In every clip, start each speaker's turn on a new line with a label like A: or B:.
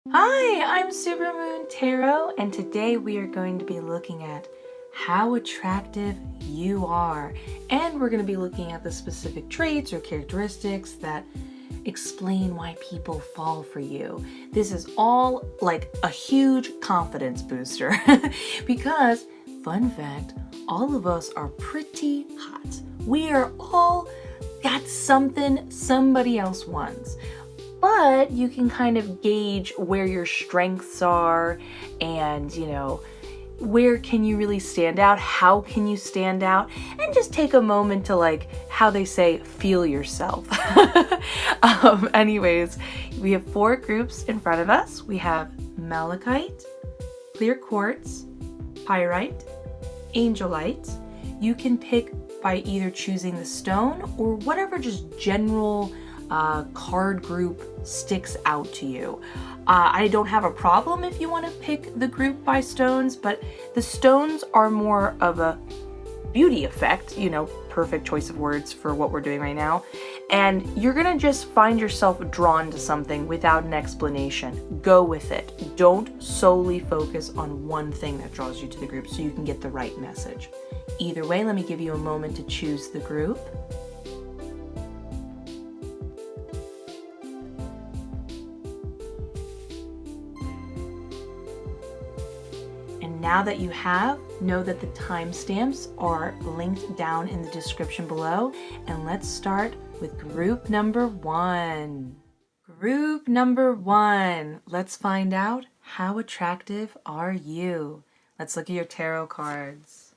A: Hi, I'm Supermoon Tarot, and today we are going to be looking at how attractive you are. And we're going to be looking at the specific traits or characteristics that explain why people fall for you. This is all like a huge confidence booster because, fun fact, all of us are pretty hot. We are all got something somebody else wants. But you can kind of gauge where your strengths are and, where can you really stand out? How can you stand out? And just take a moment to, like, how they say, feel yourself. Anyways, we have 4 groups in front of us. We have malachite, clear quartz, pyrite, angelite. You can pick by either choosing the stone or whatever just general card group sticks out to you. I don't have a problem if you want to pick the group by stones, but the stones are more of a beauty effect, perfect choice of words for what we're doing right now. And you're gonna just find yourself drawn to something without an explanation. Go with it. Don't solely focus on one thing that draws you to the group so you can get the right message. Either way, let me give you a moment to choose the group. Now that you have, know that the timestamps are linked down in the description below. And let's start with group number 1. Group number 1. Let's find out, how attractive are you? Let's look at your tarot cards.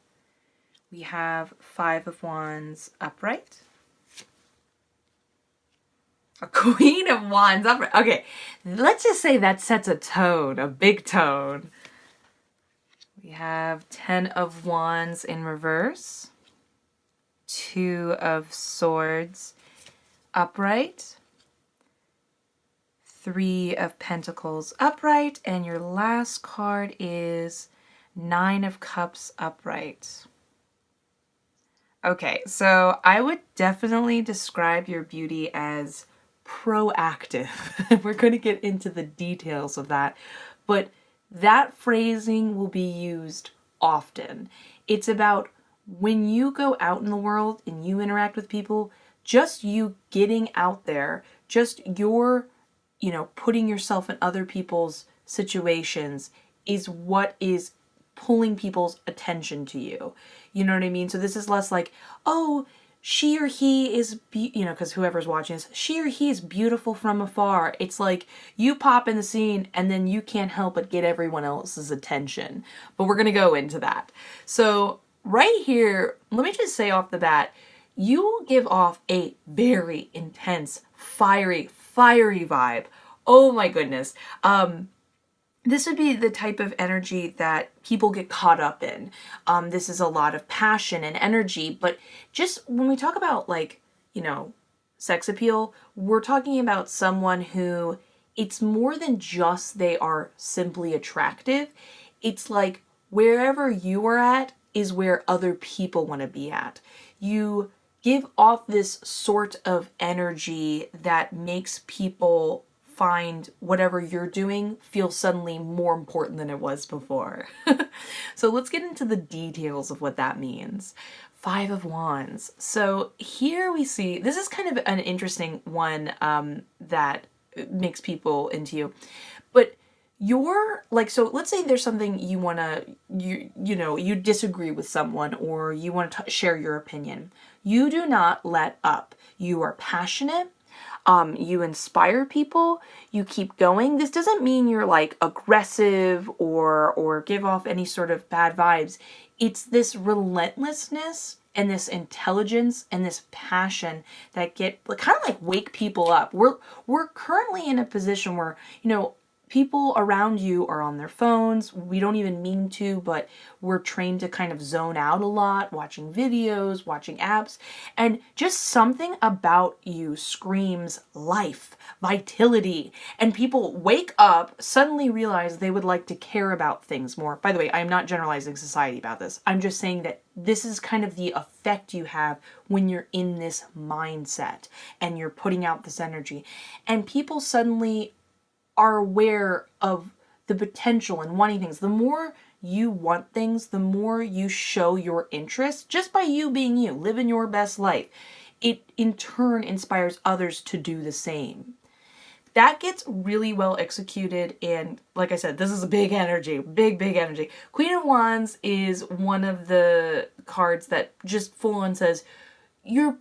A: We have 5 of Wands upright. A Queen of Wands upright. Okay, let's just say that sets a tone, a big tone. We have 10 of Wands in reverse, 2 of Swords upright, 3 of Pentacles upright, and your last card is 9 of Cups upright. Okay, so I would definitely describe your beauty as proactive. We're going to get into the details of that, but that phrasing will be used often. It's about when you go out in the world and you interact with people, just you getting out there, just your, putting yourself in other people's situations is what is pulling people's attention to you. You know what I mean? So this is less like, oh, she or he is, because whoever's watching this, she or he is beautiful from afar. It's like you pop in the scene and then you can't help but get everyone else's attention. But we're going to go into that. So right here, let me just say off the bat, you give off a very intense, fiery vibe. Oh my goodness. This would be the type of energy that people get caught up in. This is a lot of passion and energy, but just when we talk about sex appeal, we're talking about someone who it's more than just they are simply attractive. It's like wherever you are at is where other people want to be at. You give off this sort of energy that makes people find whatever you're doing feel suddenly more important than it was before. So let's get into the details of what that means. 5 of Wands. So here we see, this is kind of an interesting one that makes people into you. But you're like, so let's say there's something you want to, you disagree with someone or you want to share your opinion. You do not let up. You are passionate. You inspire people, you keep going. This doesn't mean you're like aggressive or give off any sort of bad vibes. It's this relentlessness and this intelligence and this passion that kind of like wake people up. We're currently in a position where, people around you are on their phones. We don't even mean to, but we're trained to kind of zone out a lot, watching videos, watching apps, and just something about you screams life, vitality, and people wake up, suddenly realize they would like to care about things more. By the way, I'm not generalizing society about this. I'm just saying that this is kind of the effect you have when you're in this mindset and you're putting out this energy. And people suddenly are aware of the potential and wanting things. The more you want things, the more you show your interest just by you being you, living your best life. It in turn inspires others to do the same. That gets really well executed, and like I said, this is a big energy, big energy. Queen of Wands is one of the cards that just full on says, you're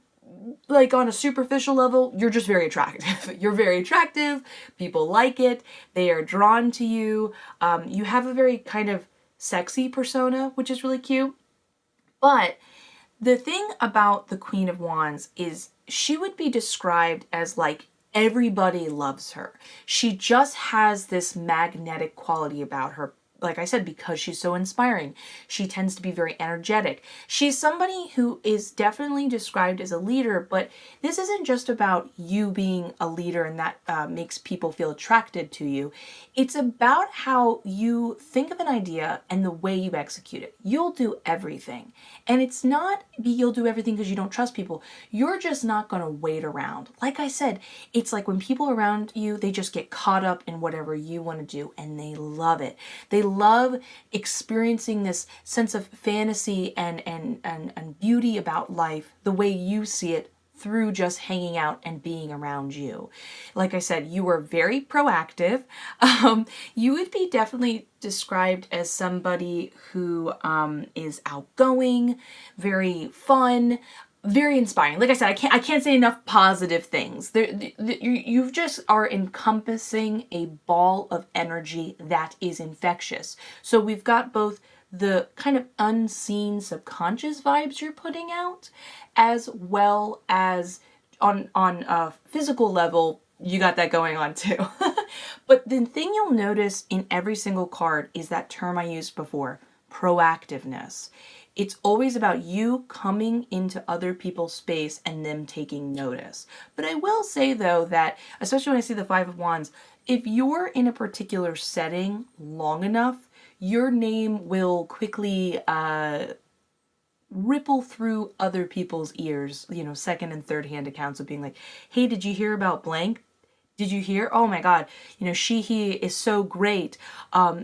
A: like on a superficial level, you're just very attractive. You're very attractive. People like it. They are drawn to you. You have a very kind of sexy persona, which is really cute. But the thing about the Queen of Wands is she would be described as like everybody loves her. She just has this magnetic quality about her. Like I said, because she's so inspiring, she tends to be very energetic. She's somebody who is definitely described as a leader, but this isn't just about you being a leader and that makes people feel attracted to you. It's about how you think of an idea and the way you execute it. You'll do everything. And it's not you'll do everything because you don't trust people. You're just not going to wait around. Like I said, it's like when people around you, they just get caught up in whatever you want to do and they love it. They love experiencing this sense of fantasy and beauty about life the way you see it through just hanging out and being around you. Like I said, you are very proactive. You would be definitely described as somebody who is outgoing, very fun, very inspiring. Like I said, I can't say enough positive things. You just are encompassing a ball of energy that is infectious. So we've got both the kind of unseen subconscious vibes you're putting out, as well as on a physical level, you got that going on too. But the thing you'll notice in every single card is that term I used before, proactiveness. It's always about you coming into other people's space and them taking notice. But I will say though that, especially when I see the Five of Wands, if you're in a particular setting long enough, your name will quickly ripple through other people's ears, second and third hand accounts of being like, hey, did you hear about blank? Did you hear? Oh my God, he is so great.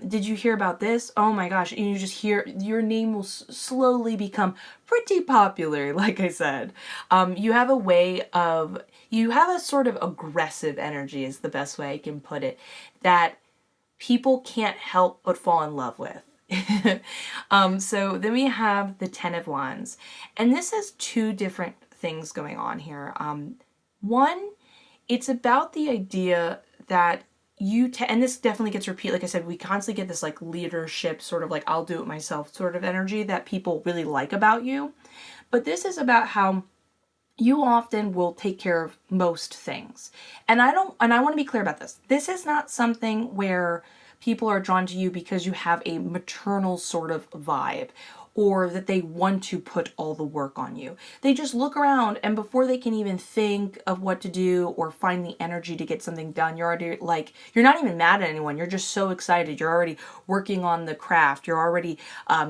A: Did you hear about this? Oh my gosh. And you just hear your name will slowly become pretty popular. Like I said, you have a sort of aggressive energy is the best way I can put it, that people can't help but fall in love with. So then we have the Ten of Wands, and this has two different things going on here. One, it's about the idea that and this definitely gets repeated. Like I said, we constantly get this like leadership sort of like I'll do it myself sort of energy that people really like about you. But this is about how you often will take care of most things. And I want to be clear about this. This is not something where people are drawn to you because you have a maternal sort of vibe or that they want to put all the work on you. They just look around, and before they can even think of what to do or find the energy to get something done, you're already like, you're not even mad at anyone. You're just so excited. You're already working on the craft. You're already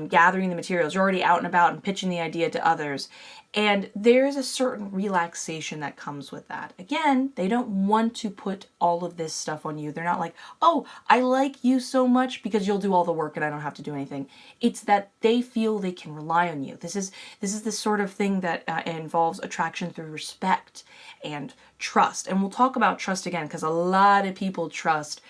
A: gathering the materials. You're already out and about and pitching the idea to others. And there's a certain relaxation that comes with that. Again, they don't want to put all of this stuff on you. They're not like, oh, I like you so much because you'll do all the work and I don't have to do anything. It's that they feel they can rely on you. This is the sort of thing that involves attraction through respect and trust. And we'll talk about trust again because a lot of people trust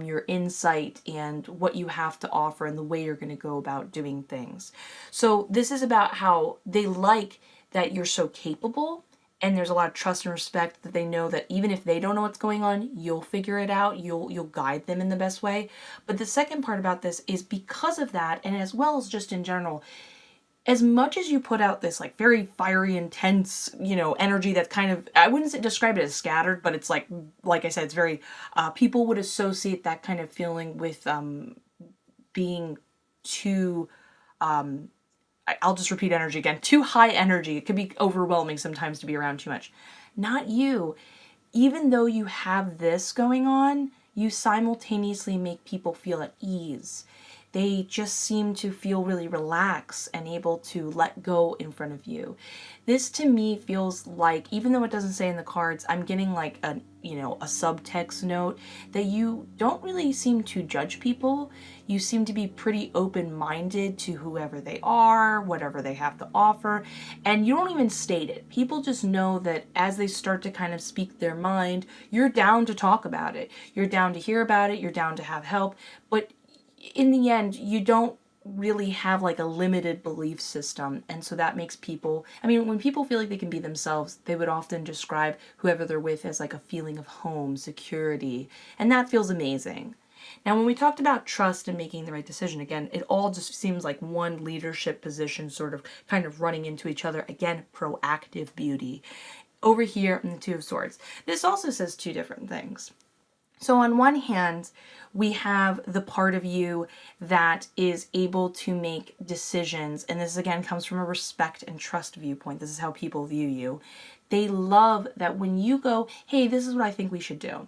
A: your insight and what you have to offer and the way you're going to go about doing things. So this is about how they like that you're so capable, and there's a lot of trust and respect that they know that even if they don't know what's going on, you'll figure it out. You'll guide them in the best way. But the second part about this is because of that, and as well as just in general, as much as you put out this like very fiery, intense, energy that's kind of, I wouldn't describe it as scattered, but it's like I said, it's very, people would associate that kind of feeling with being too, I'll just repeat energy again, too high energy. It could be overwhelming sometimes to be around too much. Not you. Even though you have this going on, you simultaneously make people feel at ease. They just seem to feel really relaxed and able to let go in front of you. This to me feels like, even though it doesn't say in the cards, I'm getting like an a subtext note that you don't really seem to judge people. You seem to be pretty open-minded to whoever they are, whatever they have to offer, and you don't even state it. People just know that as they start to kind of speak their mind, you're down to talk about it. You're down to hear about it. You're down to have help. But in the end, you don't really have like a limited belief system, and so that makes people, I mean, when people feel like they can be themselves, they would often describe whoever they're with as like a feeling of home, security, and that feels amazing. Now, when we talked about trust and making the right decision, again, it all just seems like one leadership position sort of kind of running into each other. Again, proactive beauty. Over here in the Two of Swords, this also says two different things. So on one hand, we have the part of you that is able to make decisions. And this again comes from a respect and trust viewpoint. This is how people view you. They love that when you go, hey, this is what I think we should do.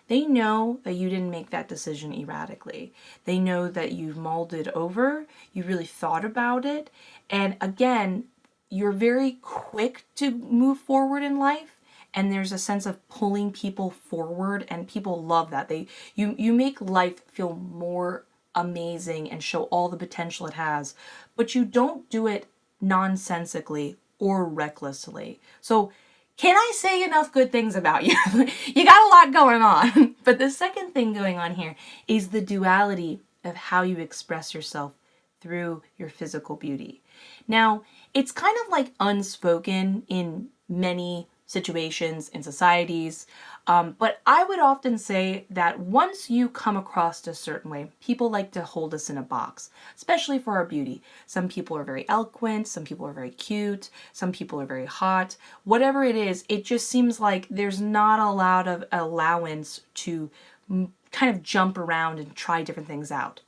A: They know that you didn't make that decision erratically. They know that you've mulled it over, you really thought about it. And again, you're very quick to move forward in life. And there's a sense of pulling people forward, and people love that. You make life feel more amazing and show all the potential it has, but you don't do it nonsensically or recklessly. So can I say enough good things about you? You got a lot going on. But the second thing going on here is the duality of how you express yourself through your physical beauty. Now, it's kind of like unspoken in many situations in societies, but I would often say that once you come across a certain way, people like to hold us in a box, especially for our beauty. Some people are very eloquent, some people are very cute, some people are very hot. Whatever it is, it just seems like there's not a lot of allowance to kind of jump around and try different things out.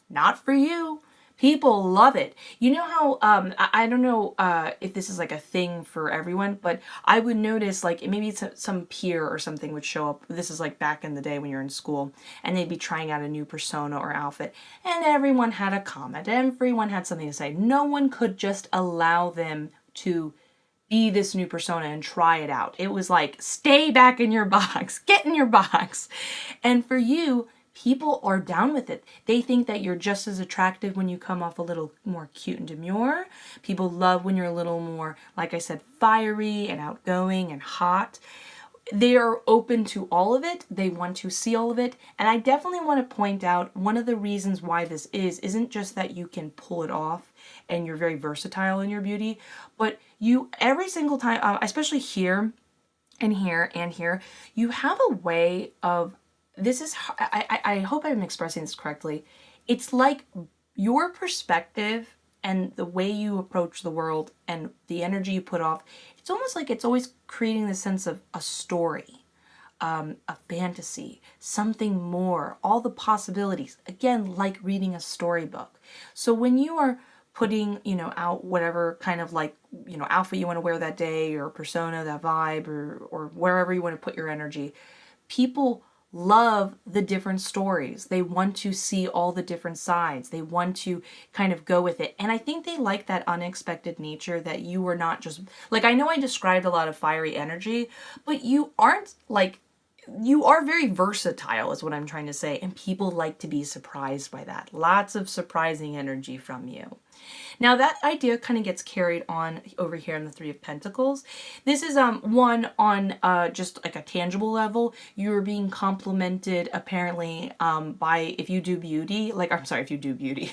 A: Not for you. People love it. You know how, I don't know if this is like a thing for everyone, but I would notice like maybe some peer or something would show up. This is like back in the day when you're in school, and they'd be trying out a new persona or outfit, and everyone had a comment. Everyone had something to say. No one could just allow them to be this new persona and try it out. It was like, stay back in your box, get in your box. And for you, people are down with it. They think that you're just as attractive when you come off a little more cute and demure. People love when you're a little more, like I said, fiery and outgoing and hot. They are open to all of it. They want to see all of it. And I definitely want to point out one of the reasons why this isn't just that you can pull it off and you're very versatile in your beauty, but you every single time, especially here and here and here, you have a way of, this is, I hope I'm expressing this correctly. It's like your perspective and the way you approach the world and the energy you put off, it's almost like it's always creating the sense of a story, a fantasy, something more, all the possibilities. Again, like reading a storybook. So when you are putting, out whatever kind of like, outfit you want to wear that day, or persona, that vibe, or wherever you want to put your energy, people love the different stories. They want to see all the different sides. They want to kind of go with it. And I think they like that unexpected nature, that you are not just, like, I know I described a lot of fiery energy, but you aren't like, you are very versatile is what I'm trying to say. And people like to be surprised by that. Lots of surprising energy from you. Now that idea kind of gets carried on over here in the Three of Pentacles. This is one on just like a tangible level. You're being complimented apparently by, if you do beauty, like, I'm sorry, if you do beauty,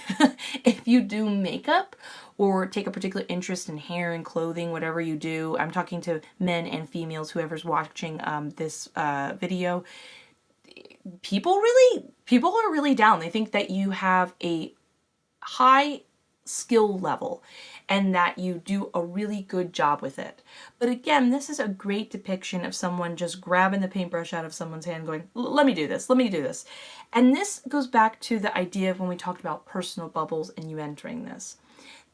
A: if you do makeup or take a particular interest in hair and clothing, whatever you do. I'm talking to men and females, whoever's watching this video. People are really down. They think that you have a high skill level and that you do a really good job with it. But again, this is a great depiction of someone just grabbing the paintbrush out of someone's hand going, let me do this, let me do this. And this goes back to the idea of when we talked about personal bubbles and you entering this.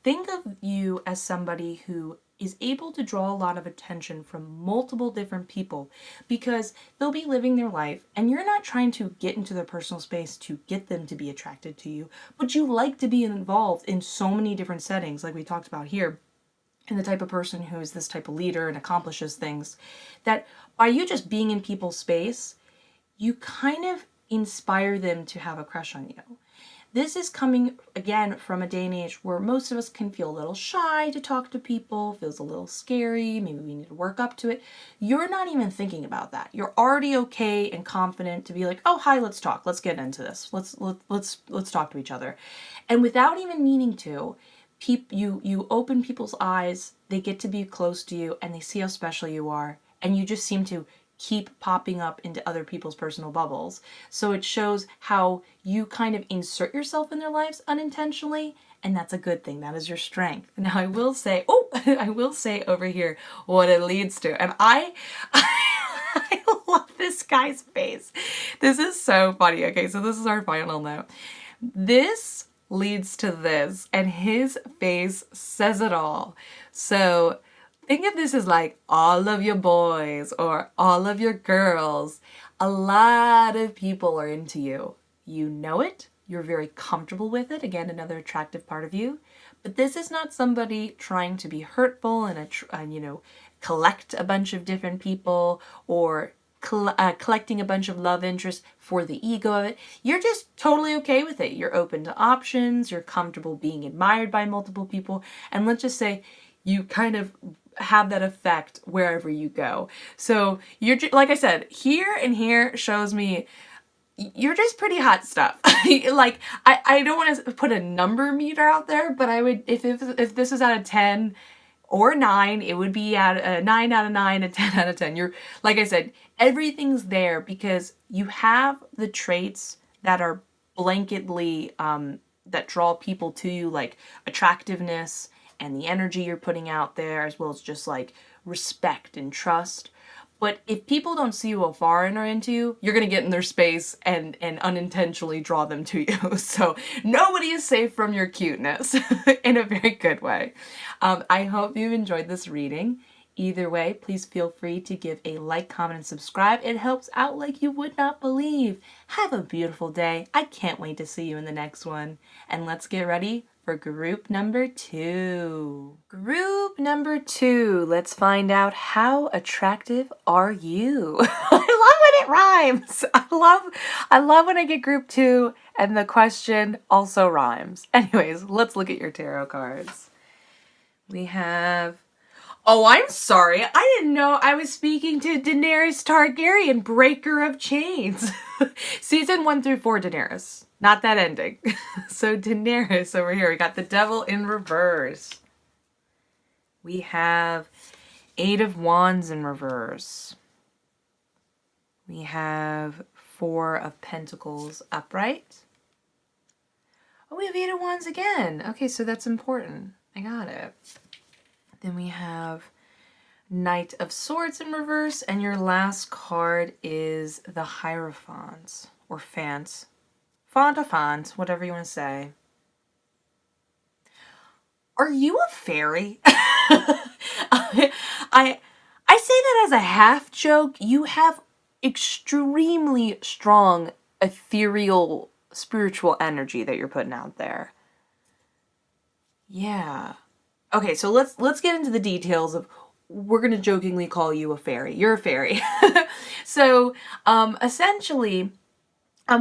A: Think of you as somebody who is able to draw a lot of attention from multiple different people because they'll be living their life and you're not trying to get into their personal space to get them to be attracted to you, but you like to be involved in so many different settings like we talked about here. and the type of person who is this type of leader and accomplishes things, that by you just being in people's space, you kind of inspire them to have a crush on you. This is coming, again, from a day and age where most of us can feel a little shy to talk to people, feels a little scary, maybe we need to work up to it. You're not even thinking about that. You're already okay and confident to be like, oh, hi, let's talk. Let's get into this. Let's talk to each other. And without even meaning to, you open people's eyes, they get to be close to you, and they see how special you are, and you just seem to keep popping up into other people's personal bubbles. So it shows how you kind of insert yourself in their lives unintentionally, and that's a good thing. That is your strength. Now I will say, I will say over here what it leads to. And I love this guy's face. This is so funny. Okay, so this is our final note. This leads to this, and his face says it all. So think of this as like all of your boys or all of your girls. A lot of people are into you. You know it. You're very comfortable with it. Again, another attractive part of you. But this is not somebody trying to be hurtful and collect a bunch of different people, or collecting a bunch of love interests for the ego of it. You're just totally okay with it. You're open to options. You're comfortable being admired by multiple people. And let's just say you kind of have that effect wherever you go. So you're, like I said, here and here shows me you're just pretty hot stuff. Like, I don't want to put a number meter out there, but I would, if this was out of 10 or 9, it would be at a 9 out of 9, a 10 out of 10. You're, like I said, everything's there because you have the traits that are blanketly, that draw people to you, like attractiveness and the energy you're putting out there, as well as just like respect and trust. But if people don't see you afar and are into you, you're going to get in their space and unintentionally draw them to you. So nobody is safe from your cuteness in a very good way. I hope you've enjoyed this reading. Either way, please feel free to give a like, comment, and subscribe. It helps out like you would not believe. Have a beautiful day. I can't wait to see you in the next one. And let's get ready for group number 2. Group number 2. Let's find out, how attractive are you? I love when it rhymes. I love when I get group 2 and the question also rhymes. Anyways, let's look at your tarot cards. We have... Oh, I'm sorry. I didn't know I was speaking to Daenerys Targaryen, Breaker of Chains. Season 1 through 4, Daenerys. Not that ending. So Daenerys over here. We got the Devil in reverse. We have 8 of Wands in reverse. We have 4 of Pentacles upright. Oh, we have 8 of Wands again. Okay, so that's important. I got it. Then we have Knight of Swords in reverse, and your last card is the Hierophant, or Fant. Font, whatever you want to say. Are you a fairy? I say that as a half joke. You have extremely strong ethereal spiritual energy that you're putting out there. Yeah. Okay, so let's get into the details of, we're going to jokingly call you a fairy. You're a fairy. So, essentially,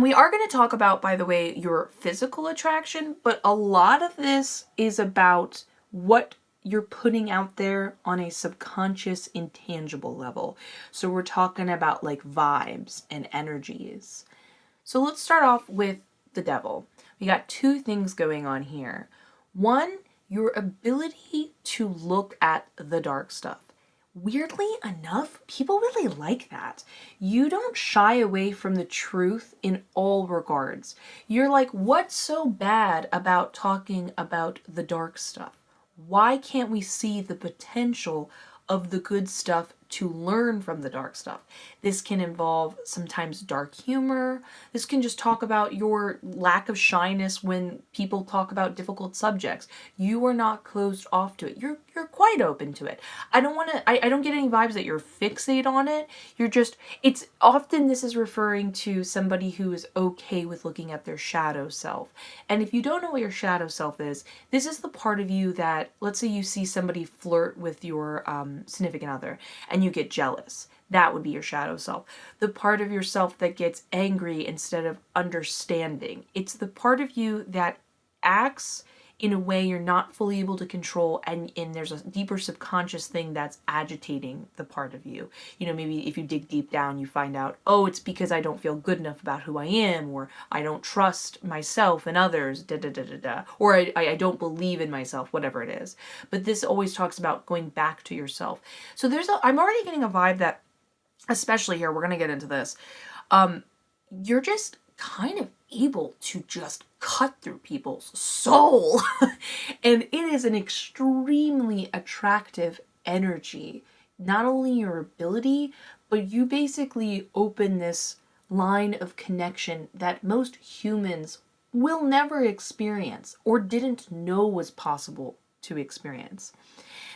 A: we are going to talk about, by the way, your physical attraction, but a lot of this is about what you're putting out there on a subconscious, intangible level. So we're talking about like vibes and energies. So let's start off with the Devil. We got 2 things going on here. One, your ability to look at the dark stuff. Weirdly enough, people really like that. You don't shy away from the truth in all regards. You're like, what's so bad about talking about the dark stuff? Why can't we see the potential of the good stuff to learn from the dark stuff. This can involve sometimes dark humor. This can just talk about your lack of shyness when people talk about difficult subjects. You are not closed off to it. You're quite open to it. I don't get any vibes that you're fixated on it. You're just, it's often, this is referring to somebody who is okay with looking at their shadow self. And if you don't know what your shadow self is, this is the part of you that, let's say you see somebody flirt with your significant other and you get jealous. That would be your shadow self. The part of yourself that gets angry instead of understanding. It's the part of you that acts in a way you're not fully able to control, and there's a deeper subconscious thing that's agitating the part of you. You know, maybe if you dig deep down, you find out, oh, it's because I don't feel good enough about who I am, or I don't trust myself and others, or I don't believe in myself, whatever it is. But this always talks about going back to yourself. So I'm already getting a vibe that, especially here, we're going to get into this, you're just kind of able to just cut through people's soul. And it is an extremely attractive energy. Not only your ability, but you basically open this line of connection that most humans will never experience or didn't know was possible to experience.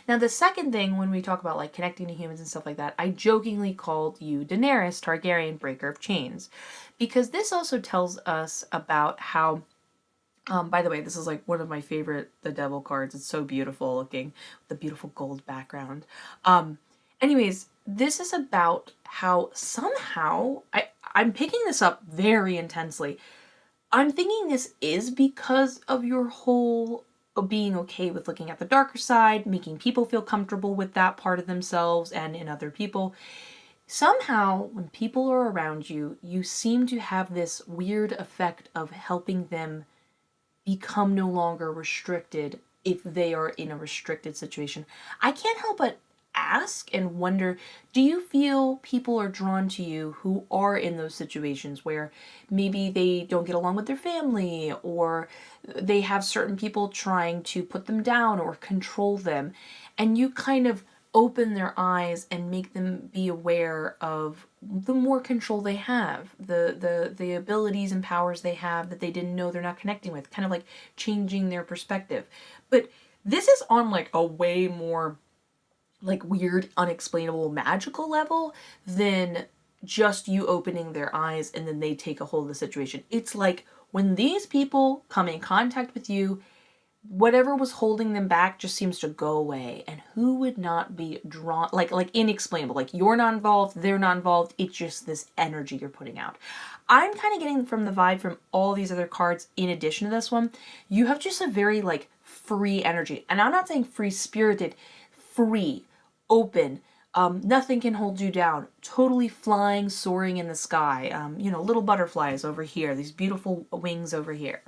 A: Now, the second thing, when we talk about like connecting to humans and stuff like that, I jokingly called you Daenerys Targaryen, breaker of chains, because this also tells us about how, by the way, this is like one of my favorite The Devil cards. It's so beautiful looking, the beautiful gold background. Anyways, this is about how somehow, I'm picking this up very intensely. I'm thinking this is because of your whole being okay with looking at the darker side, making people feel comfortable with that part of themselves and in other people. Somehow, when people are around you, you seem to have this weird effect of helping them become no longer restricted if they are in a restricted situation. I can't help but ask and wonder, do you feel people are drawn to you who are in those situations where maybe they don't get along with their family, or they have certain people trying to put them down or control them, and you kind of open their eyes and make them be aware of the more control they have, the abilities and powers they have that they didn't know they're not connecting with, kind of like changing their perspective. But this is on like a way more like weird, unexplainable, magical level than just you opening their eyes and then they take a hold of the situation. It's like when these people come in contact with you, whatever was holding them back just seems to go away. And who would not be drawn, like inexplainable, like you're not involved, they're not involved, it's just this energy you're putting out. I'm kind of getting from the vibe from all these other cards in addition to this one, you have just a very like free energy. And I'm not saying free spirited, free, open, nothing can hold you down, totally flying, soaring in the sky, little butterflies over here, these beautiful wings over here.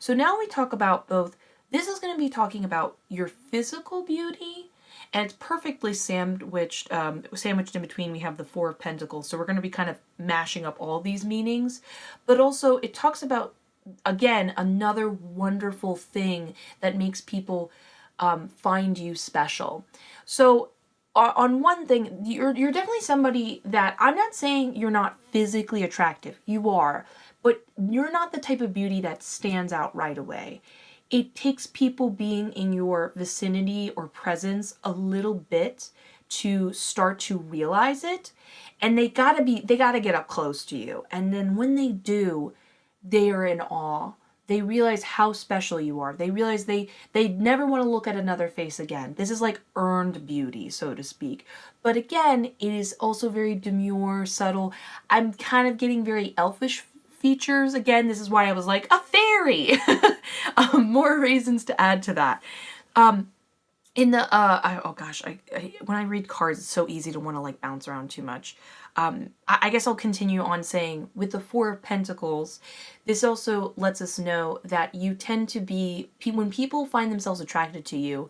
A: So now we talk about both, this is going to be talking about your physical beauty, and it's perfectly sandwiched in between. We have the Four of Pentacles, so we're going to be kind of mashing up all these meanings, but also it talks about, again, another wonderful thing that makes people find you special. So on one thing, you're definitely somebody that, I'm not saying you're not physically attractive. You are. But you're not the type of beauty that stands out right away. It takes people being in your vicinity or presence a little bit to start to realize it. And they gotta get up close to you. And then when they do, they are in awe. They realize how special you are. They realize they never want to look at another face again. This is like earned beauty, so to speak. But again, it is also very demure, subtle. I'm kind of getting very elfish features. Again, this is why I was like, a fairy! More reasons to add to that. When I read cards, it's so easy to want to like bounce around too much. I guess I'll continue on saying, with the Four of Pentacles, this also lets us know that you tend to be, when people find themselves attracted to you,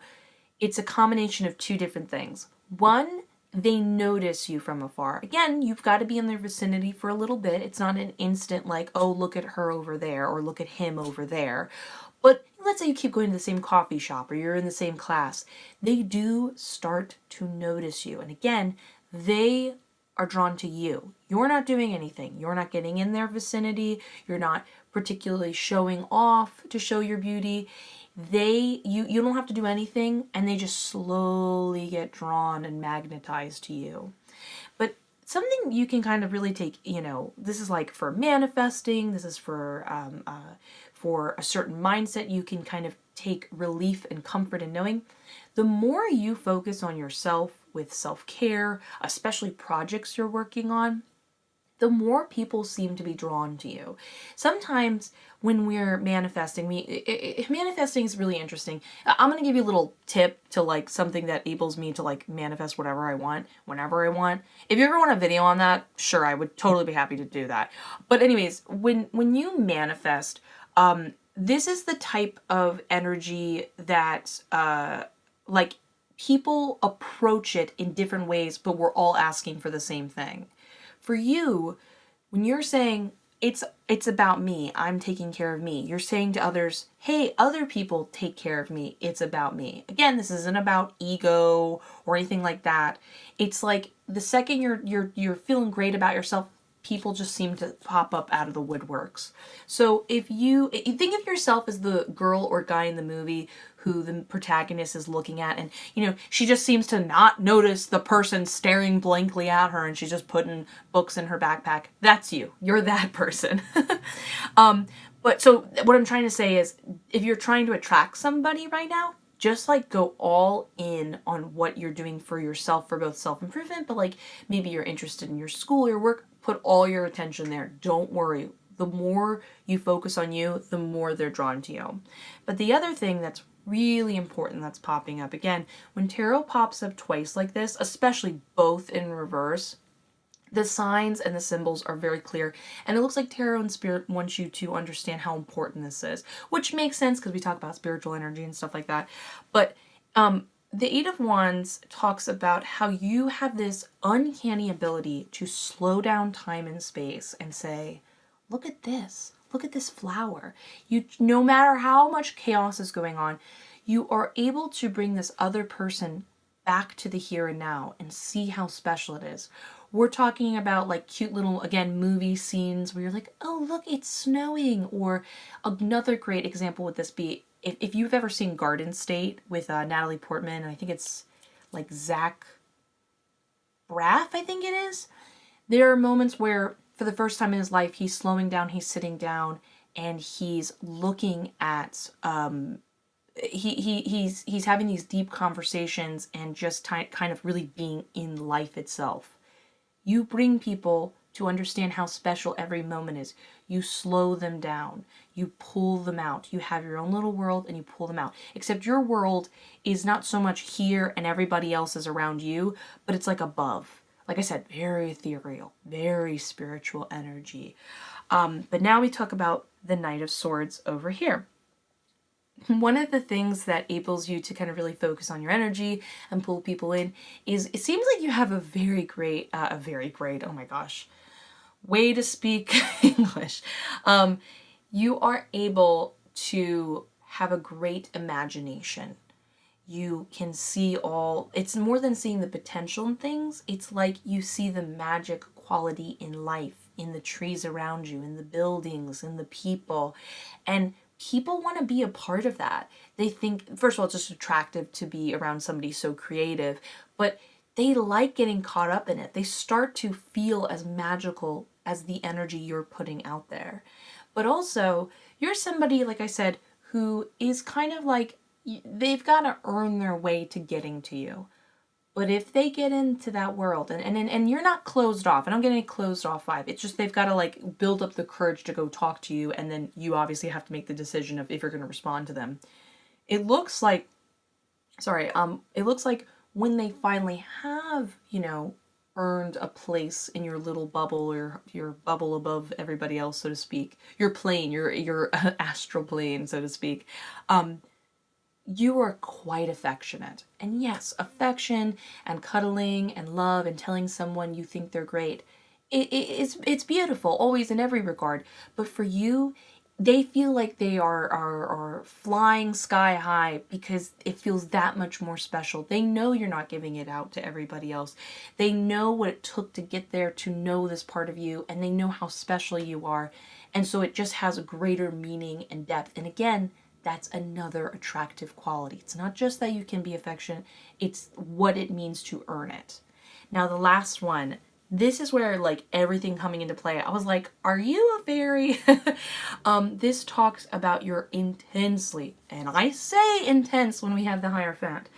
A: it's a combination of two different things. One, they notice you from afar. Again, you've got to be in their vicinity for a little bit. It's not an instant like, oh, look at her over there, or look at him over there. But let's say you keep going to the same coffee shop, or you're in the same class. They do start to notice you. And again, they are drawn to you. You're not doing anything. You're not getting in their vicinity. You're not particularly showing off to show your beauty. You don't have to do anything, and they just slowly get drawn and magnetized to you. But something you can kind of really take, this is like for manifesting, this is for a certain mindset, you can kind of take relief and comfort in knowing the more you focus on yourself with self-care, especially projects you're working on, the more people seem to be drawn to you. Sometimes when we're manifesting, manifesting is really interesting. I'm going to give you a little tip to like something that enables me to like manifest whatever I want, whenever I want. If you ever want a video on that, sure, I would totally be happy to do that. But anyways, when you manifest, this is the type of energy that like people approach it in different ways, but we're all asking for the same thing. For you, when you're saying it's about me, I'm taking care of me, you're saying to others, hey, other people take care of me, it's about me. Again, this isn't about ego or anything like that. It's like the second you're feeling great about yourself, people just seem to pop up out of the woodworks. So if you think of yourself as the girl or guy in the movie who the protagonist is looking at, and she just seems to not notice the person staring blankly at her, and she's just putting books in her backpack. That's you. You're that person. But so what I'm trying to say is, if you're trying to attract somebody right now, just like go all in on what you're doing for yourself, for both self-improvement, but like maybe you're interested in your school, your work, put all your attention there. Don't worry. The more you focus on you, the more they're drawn to you. But the other thing that's really important that's popping up again, when tarot pops up twice like this, especially both in reverse, the signs and the symbols are very clear, and it looks like tarot and spirit wants you to understand how important this is, which makes sense because we talk about spiritual energy and stuff like that. But the Eight of Wands talks about how you have this uncanny ability to slow down time and space and say, look at this. Look at this flower. No matter how much chaos is going on, you are able to bring this other person back to the here and now and see how special it is. We're talking about like cute little, again, movie scenes where you're like, oh, look, it's snowing. Or another great example would this be, if you've ever seen Garden State with Natalie Portman, and I think it's like Zach Braff, I think it is. There are moments where for the first time in his life, he's slowing down, he's sitting down, and he's looking at, he's having these deep conversations and just kind of really being in life itself. You bring people to understand how special every moment is. You slow them down. You pull them out. You have your own little world and you pull them out. Except your world is not so much here and everybody else is around you, but it's like above. Like I said, very ethereal, very spiritual energy. But now we talk about the Knight of Swords over here. One of the things that enables you to kind of really focus on your energy and pull people in is, it seems like you have a very great, oh my gosh, way to speak English. You are able to have a great imagination. You can see it's more than seeing the potential in things. It's like you see the magic quality in life, in the trees around you, in the buildings, in the people. And people want to be a part of that. They think, first of all, it's just attractive to be around somebody so creative, but they like getting caught up in it. They start to feel as magical as the energy you're putting out there. But also, you're somebody, like I said, who is kind of like, they've got to earn their way to getting to you. But if they get into that world, and you're not closed off, I don't get any closed off vibe. It's just they've got to like build up the courage to go talk to you, and then you obviously have to make the decision of if you're going to respond to them. It looks like when they finally have, earned a place in your little bubble, or your bubble above everybody else, so to speak, your plane, your astral plane, so to speak, you are quite affectionate. And yes, affection and cuddling and love and telling someone you think they're great, it's beautiful, always, in every regard. But for you, they feel like they are flying sky high because it feels that much more special. They know you're not giving it out to everybody else. They know what it took to get there, to know this part of you, and they know how special you are. And so it just has a greater meaning and depth. And again, that's another attractive quality. It's not just that you can be affectionate, it's what it means to earn it. Now, the last one, this is where like everything coming into play. I was like, are you a fairy? This talks about your intensely, and I say intense when we have the Hierophant.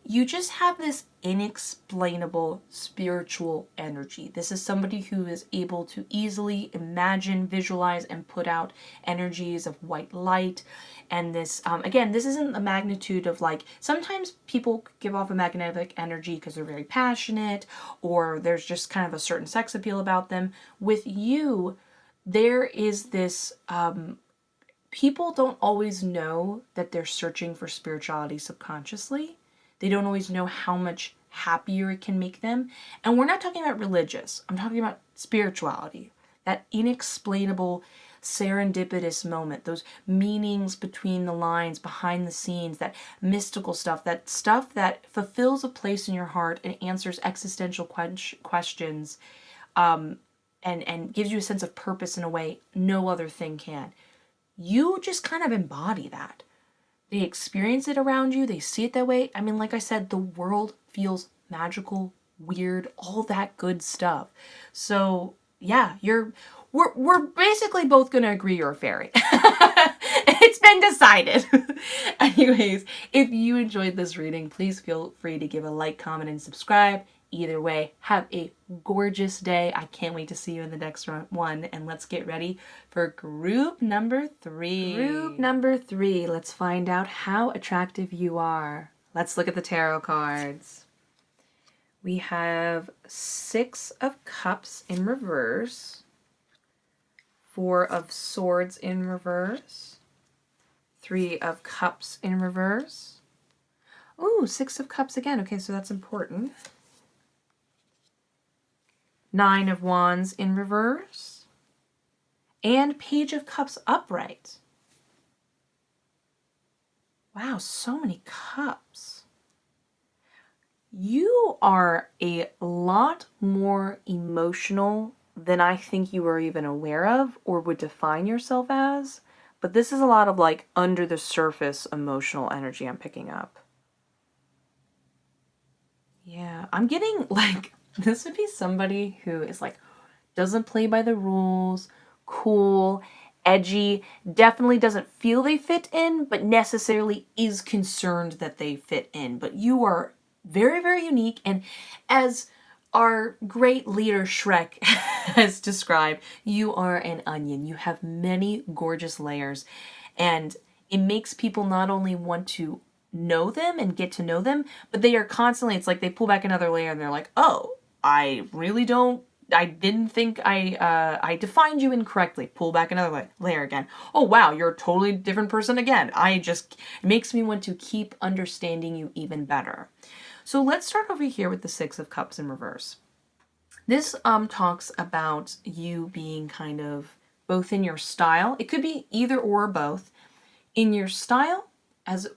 A: You just have this inexplainable spiritual energy. This is somebody who is able to easily imagine, visualize, and put out energies of white light. And this, again, this isn't the magnitude of like, sometimes people give off a magnetic energy because they're very passionate or there's just kind of a certain sex appeal about them. With you, there is this, people don't always know that they're searching for spirituality subconsciously. They don't always know how much happier it can make them. And we're not talking about religious. I'm talking about spirituality. That inexplainable serendipitous moment, those meanings between the lines, behind the scenes, that mystical stuff that fulfills a place in your heart and answers existential questions, and gives you a sense of purpose in a way no other thing can. You just kind of embody that. They experience it around you. They see it that way. I mean, like I said, the world feels magical, weird, all that good stuff. So yeah, we're basically both gonna agree you're a fairy. It's been decided. Anyways, if you enjoyed this reading, please feel free to give a like, comment, and subscribe. Either way, have a gorgeous day. I can't wait to see you in the next one. And let's get ready for group number 3. Group number 3. Let's find out how attractive you are. Let's look at the tarot cards. We have 6 of Cups in reverse, 4 of Swords in reverse, 3 of Cups in reverse. Ooh, 6 of Cups again. Okay, so that's important. 9 of Wands in reverse, and Page of Cups upright. Wow, so many cups. You are a lot more emotional than I think you are even aware of or would define yourself as, but this is a lot of like under the surface emotional energy I'm picking up. Yeah, I'm getting like, this would be somebody who is like, doesn't play by the rules, cool, edgy, definitely doesn't feel they fit in, but necessarily is concerned that they fit in. But you are very, very unique. And as our great leader Shrek has described, you are an onion. You have many gorgeous layers. And it makes people not only want to know them and get to know them, but they are constantly, it's like they pull back another layer and they're like, oh, I didn't think I defined you incorrectly. Pull back another layer again. Oh wow, you're a totally different person again. It makes me want to keep understanding you even better. So let's start over here with the 6 of Cups in reverse. This talks about you being kind of both in your style. It could be either or both. In your style as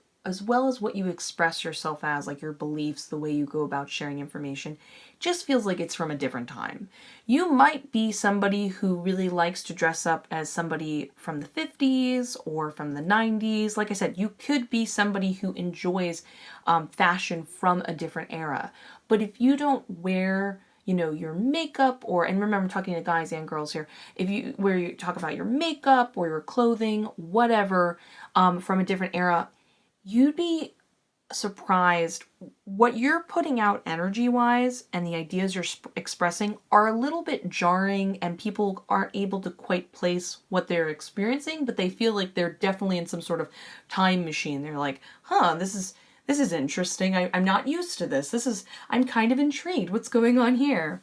A: well as what you express yourself as, like your beliefs, the way you go about sharing information, just feels like it's from a different time. You might be somebody who really likes to dress up as somebody from the 50s or from the 90s. Like I said, you could be somebody who enjoys fashion from a different era. But if you don't wear, your makeup and remember I'm talking to guys and girls here, where you talk about your makeup or your clothing, whatever, from a different era, you'd be surprised what you're putting out energy-wise and the ideas you're expressing are a little bit jarring, and people aren't able to quite place what they're experiencing, but they feel like they're definitely in some sort of time machine. They're like, this is interesting. I'm not used to this. I'm kind of intrigued. What's going on here?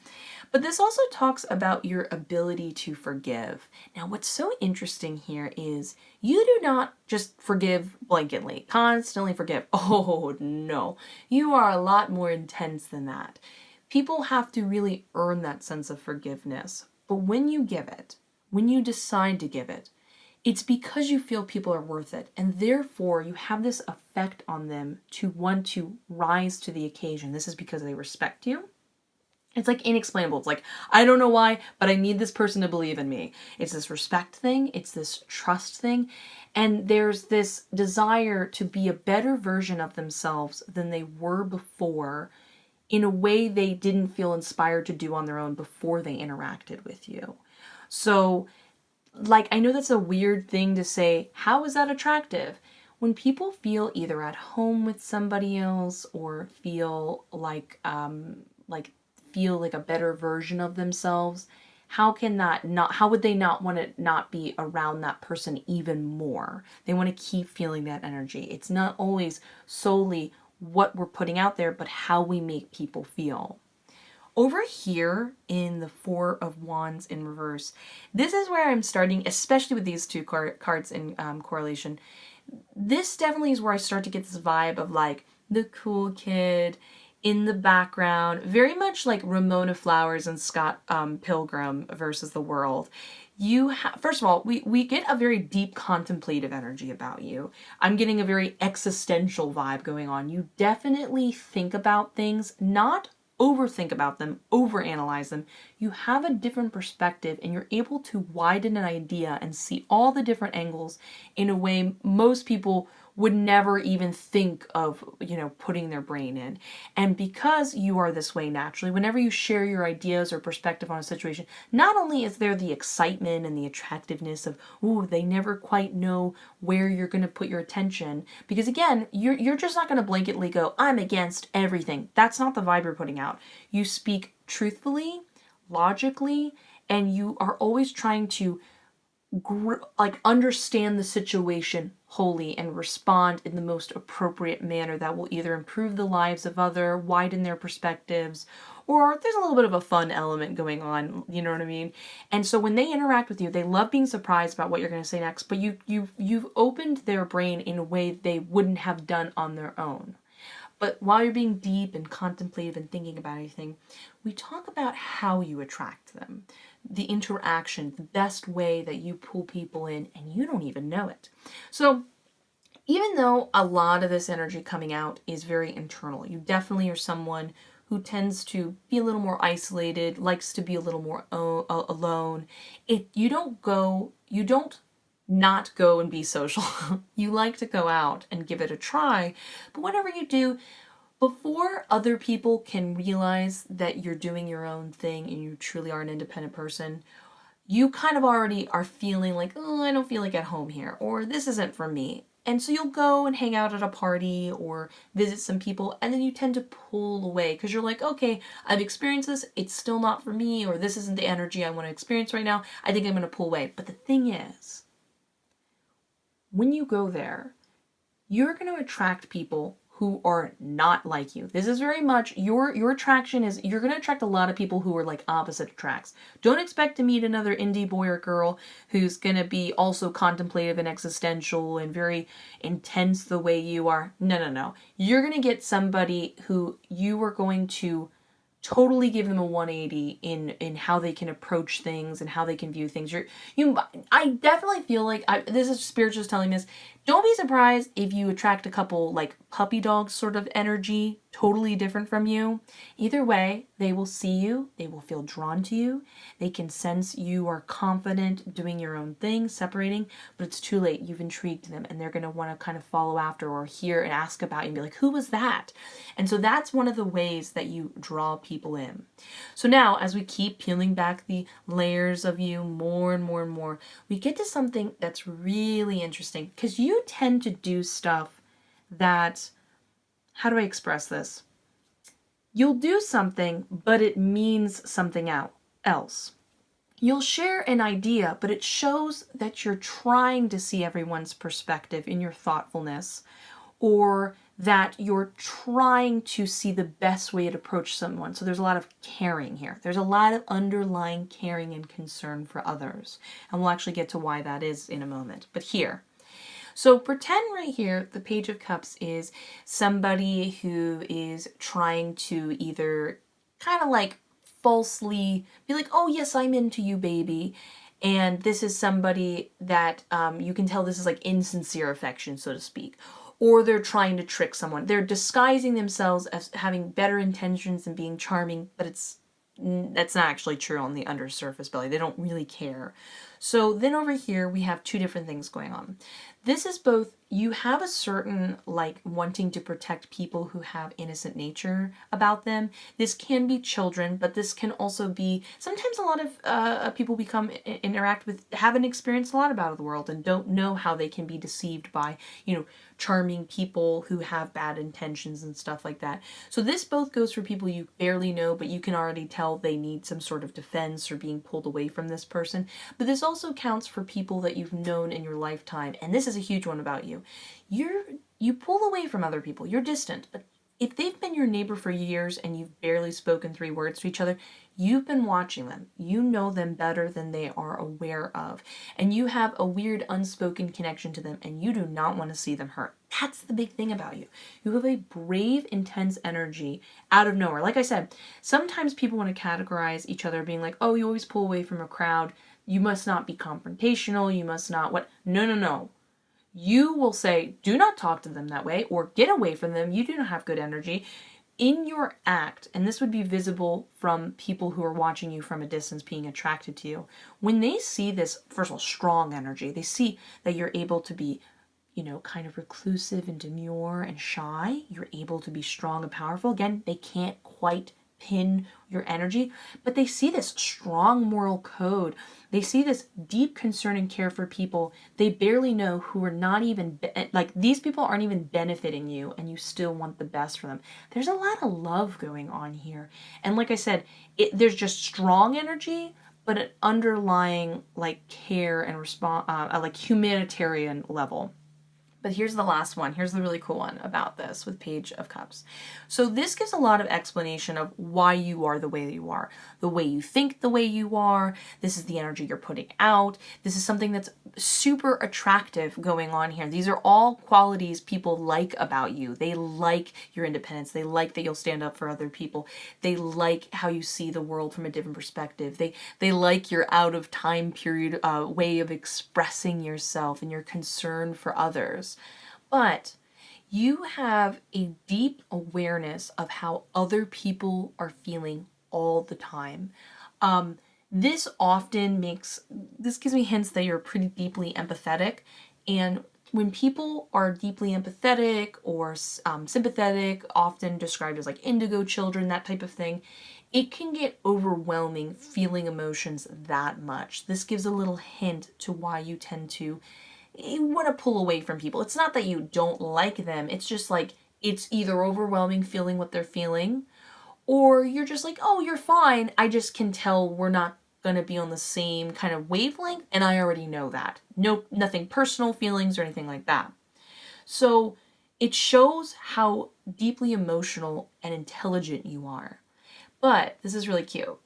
A: But this also talks about your ability to forgive. Now, what's so interesting here is you do not just forgive blanketly, constantly forgive. Oh, no. You are a lot more intense than that. People have to really earn that sense of forgiveness. But when you give it, when you decide to give it, it's because you feel people are worth it, and therefore you have this effect on them to want to rise to the occasion. This is because they respect you. It's like inexplainable. It's like, I don't know why, but I need this person to believe in me. It's this respect thing, it's this trust thing, and there's this desire to be a better version of themselves than they were before in a way they didn't feel inspired to do on their own before they interacted with you. So, like, I know that's a weird thing to say. How is that attractive? When people feel either at home with somebody else or feel like feel like a better version of themselves, how would they not want to not be around that person even more? They want to keep feeling that energy. It's not always solely what we're putting out there, but how we make people feel. Over here in the Four of Wands in reverse, this is where I'm starting, especially with these two cards in correlation. This definitely is where I start to get this vibe of like the cool kid in the background, very much like Ramona Flowers and Scott Pilgrim versus the world. First of all, we get a very deep contemplative energy about you. I'm getting a very existential vibe going on. You definitely think about things, not overthink about them, overanalyze them. You have a different perspective and you're able to widen an idea and see all the different angles in a way most people would never even think of, putting their brain in. And because you are this way naturally, whenever you share your ideas or perspective on a situation, not only is there the excitement and the attractiveness of, ooh, they never quite know where you're going to put your attention. Because again, you're just not going to blanketly go, I'm against everything. That's not the vibe you're putting out. You speak truthfully, logically, and you are always trying to understand the situation wholly and respond in the most appropriate manner that will either improve the lives of other, widen their perspectives, or there's a little bit of a fun element going on, you know what I mean? And so when they interact with you, they love being surprised about what you're going to say next, but you've opened their brain in a way they wouldn't have done on their own. But while you're being deep and contemplative and thinking about anything, we talk about how you attract them, the interaction, the best way that you pull people in, and you don't even know it. So even though a lot of this energy coming out is very internal, you definitely are someone who tends to be a little more isolated, likes to be a little more alone. You don't not go and be social. You like to go out and give it a try. But whatever you do, before other people can realize that you're doing your own thing and you truly are an independent person, you kind of already are feeling like, oh, I don't feel like at home here, or this isn't for me. And so you'll go and hang out at a party or visit some people, and then you tend to pull away because you're like, okay, I've experienced this, it's still not for me, or this isn't the energy I want to experience right now. I think I'm going to pull away. But the thing is, when you go there, you're going to attract people who are not like you. This is very much your attraction is you're going to attract a lot of people who are like opposite attracts. Don't expect to meet another indie boy or girl who's going to be also contemplative and existential and very intense the way you are. No. You're going to get somebody who you are going to totally give them a 180 in how they can approach things and how they can view things. I definitely feel like this is spirituals telling me this. Don't be surprised if you attract a couple like puppy dog sort of energy, totally different from you. Either way, they will see you, they will feel drawn to you, they can sense you are confident doing your own thing, separating, but it's too late. You've intrigued them and they're going to want to kind of follow after or hear and ask about you and be like, who was that? And so that's one of the ways that you draw people in. So now, as we keep peeling back the layers of you more and more and more, we get to something that's really interesting because you tend to do stuff that, how do I express this? You'll do something, but it means something else. You'll share an idea, but it shows that you're trying to see everyone's perspective in your thoughtfulness, or that you're trying to see the best way to approach someone. So there's a lot of caring here. There's a lot of underlying caring and concern for others. And we'll actually get to why that is in a moment. But here, so pretend right here, the Page of Cups is somebody who is trying to either kind of like falsely be like, oh yes, I'm into you, baby. And this is somebody that you can tell this is like insincere affection, so to speak. Or they're trying to trick someone. They're disguising themselves as having better intentions and being charming, but that's not actually true on the undersurface belly. They don't really care. So then over here we have two different things going on. This is both, you have a certain like wanting to protect people who have innocent nature about them. This can be children, but this can also be, sometimes a lot of people interact with, haven't experienced a lot about the world and don't know how they can be deceived by, charming people who have bad intentions and stuff like that. So this both goes for people you barely know, but you can already tell they need some sort of defense or being pulled away from this person. But this also counts for people that you've known in your lifetime. And this is a huge one about you. You pull away from other people. You're distant, but if they've been your neighbor for years and you've barely spoken 3 words to each other, you've been watching them. You know them better than they are aware of. And you have a weird unspoken connection to them and you do not want to see them hurt. That's the big thing about you. You have a brave, intense energy out of nowhere. Like I said, sometimes people want to categorize each other being like, oh, you always pull away from a crowd. You must not be confrontational. You must not what? No. You will say, do not talk to them that way or get away from them. You do not have good energy. In your act, and this would be visible from people who are watching you from a distance being attracted to you, when they see this, first of all, strong energy, they see that you're able to be, kind of reclusive and demure and shy. You're able to be strong and powerful. Again, they can't quite pin your energy, but they see this strong moral code. They see this deep concern and care for people they barely know who are not even, like these people aren't even benefiting you and you still want the best for them. There's a lot of love going on here. And like I said, there's just strong energy, but an underlying like care and response, like humanitarian level. But here's the last one. Here's the really cool one about this with Page of Cups. So this gives a lot of explanation of why you are the way you are. The way you think the way you are. This is the energy you're putting out. This is something that's super attractive going on here. These are all qualities people like about you. They like your independence. They like that you'll stand up for other people. They like how you see the world from a different perspective. They like your out of time period way of expressing yourself and your concern for others. But you have a deep awareness of how other people are feeling all the time. This gives me hints that you're pretty deeply empathetic. And when people are deeply empathetic or sympathetic, often described as like indigo children, that type of thing, it can get overwhelming feeling emotions that much. This gives a little hint to why you tend to want to pull away from people. It's not that you don't like them. It's just like it's either overwhelming feeling what they're feeling, or you're just like, oh, you're fine. I just can tell we're not going to be on the same kind of wavelength, and I already know that. No, nothing personal feelings or anything like that. So it shows how deeply emotional and intelligent you are. But this is really cute.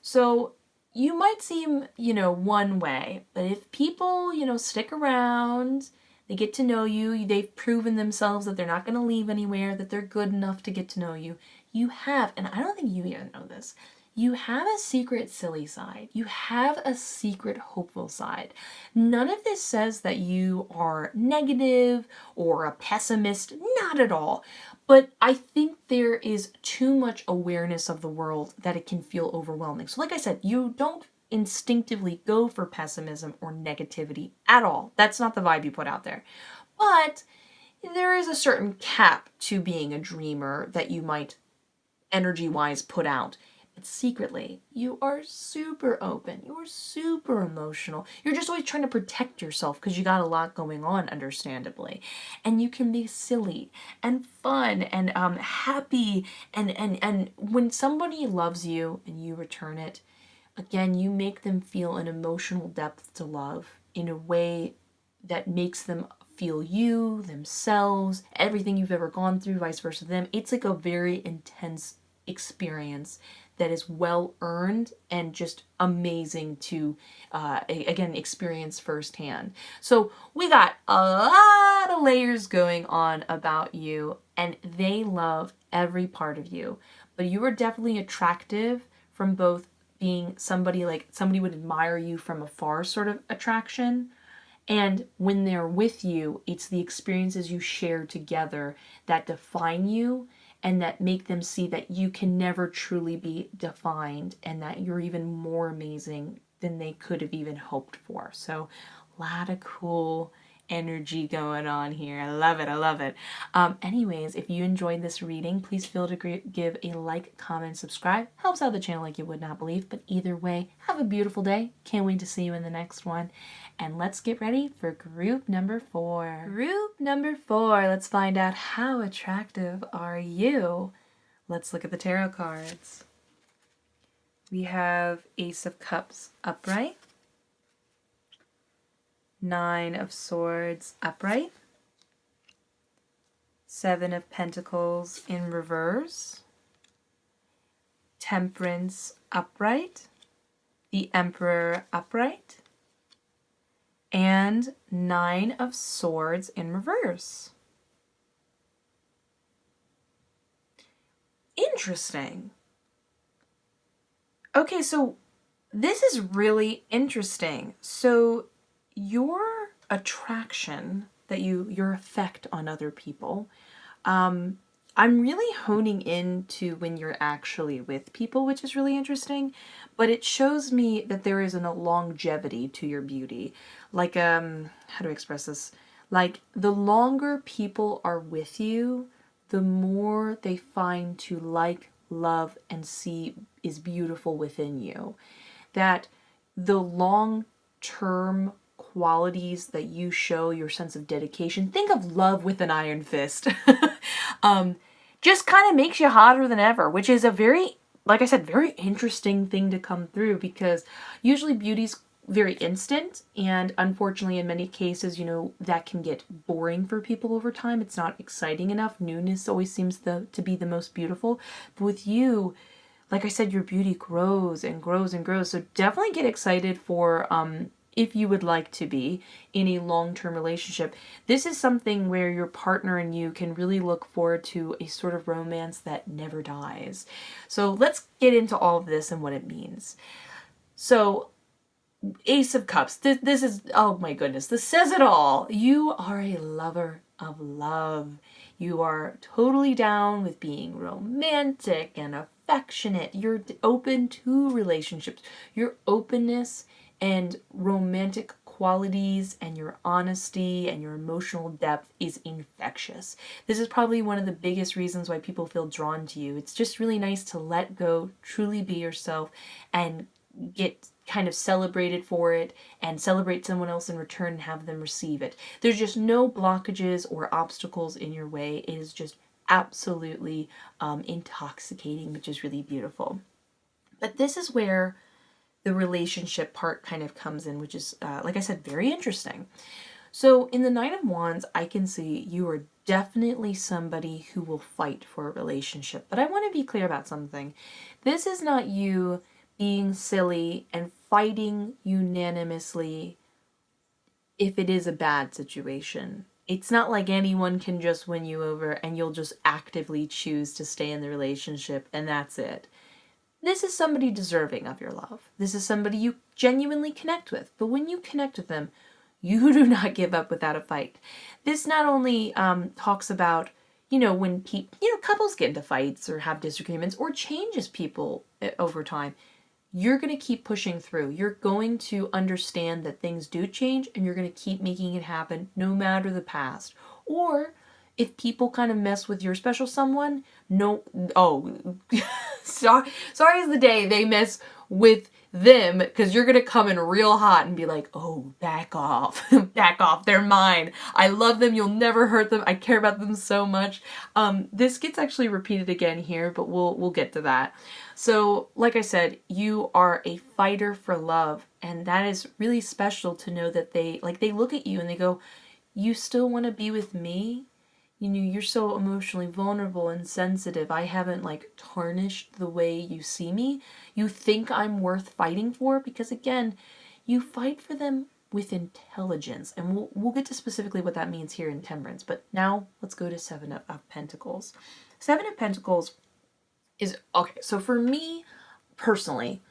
A: So you might seem, one way, but if people, stick around, they get to know you, they've proven themselves that they're not going to leave anywhere, that they're good enough to get to know you, you have, and I don't think you even know this, you have a secret silly side. You have a secret hopeful side. None of this says that you are negative or a pessimist, not at all. But I think there is too much awareness of the world that it can feel overwhelming. So like I said, you don't instinctively go for pessimism or negativity at all. That's not the vibe you put out there. But there is a certain cap to being a dreamer that you might energy-wise put out. But secretly, you are super open. You're super emotional. You're just always trying to protect yourself because you got a lot going on, understandably. And you can be silly and fun and happy. And when somebody loves you and you return it, again, you make them feel an emotional depth to love in a way that makes them feel you, themselves, everything you've ever gone through, vice versa them. It's like a very intense experience that is well earned and just amazing to again experience firsthand. So we got a lot of layers going on about you, and they love every part of you. But you are definitely attractive from both being somebody, like somebody would admire you from afar sort of attraction. And when they're with you, it's the experiences you share together that define you and that make them see that you can never truly be defined and that you're even more amazing than they could have even hoped for. So a lot of cool energy going on here. I love it. I love it. Anyways, if you enjoyed this reading, please feel to give a like, comment, subscribe. Helps out the channel like you would not believe. But either way, have a beautiful day. Can't wait to see you in the next one. And let's get ready for group number 4. Group number 4. Let's find out how attractive are you. Let's look at the tarot cards. We have Ace of Cups upright. 9 of Swords upright, 7 of Pentacles in reverse, Temperance upright, the Emperor upright, and 9 of Swords in reverse. Interesting. Okay, so this is really interesting. So your attraction that your effect on other people, I'm really honing into when you're actually with people, which is really interesting, but it shows me that there is a longevity to your beauty. Like, how do I express this? Like, the longer people are with you, the more they find to like, love, and see is beautiful within you. That the long-term qualities that you show, your sense of dedication, think of love with an iron fist, just kind of makes you hotter than ever, which is a very, like I said, very interesting thing to come through, because usually beauty's very instant, and unfortunately in many cases, you know, that can get boring for people over time. It's not exciting enough. Newness always seems to be the most beautiful. But with you, like I said, your beauty grows and grows and grows. So definitely get excited for if you would like to be in a long-term relationship. This is something where your partner and you can really look forward to a sort of romance that never dies. So let's get into all of this and what it means. So Ace of Cups, this is, oh my goodness, this says it all. You are a lover of love. You are totally down with being romantic and affectionate. You're open to relationships. Your openness and romantic qualities and your honesty and your emotional depth is infectious. This is probably one of the biggest reasons why people feel drawn to you. It's just really nice to let go, truly be yourself, and get kind of celebrated for it and celebrate someone else in return and have them receive it. There's just no blockages or obstacles in your way. It is just absolutely intoxicating, which is really beautiful. But this is where the relationship part kind of comes in, which is, like I said, very interesting. So in the Knight of Wands, I can see you are definitely somebody who will fight for a relationship. But I want to be clear about something. This is not you being silly and fighting unanimously if it is a bad situation. It's not like anyone can just win you over and you'll just actively choose to stay in the relationship and that's it. This is somebody deserving of your love. This is somebody you genuinely connect with. But when you connect with them, you do not give up without a fight. This not only talks about, when couples get into fights or have disagreements or changes people over time. You're going to keep pushing through. You're going to understand that things do change and you're going to keep making it happen no matter the past. Or if people kind of mess with your special someone, sorry is the day they mess with them, because you're going to come in real hot and be like, oh, back off, back off, they're mine. I love them, you'll never hurt them, I care about them so much. This gets actually repeated again here, but we'll get to that. So, like I said, you are a fighter for love, and that is really special to know that they look at you and they go, you still want to be with me? You're so emotionally vulnerable and sensitive. I haven't tarnished the way you see me. You think I'm worth fighting for, because again, you fight for them with intelligence. And we'll get to specifically what that means here in Temperance. But now let's go to Seven of Pentacles. Seven of Pentacles is, okay, so for me personally,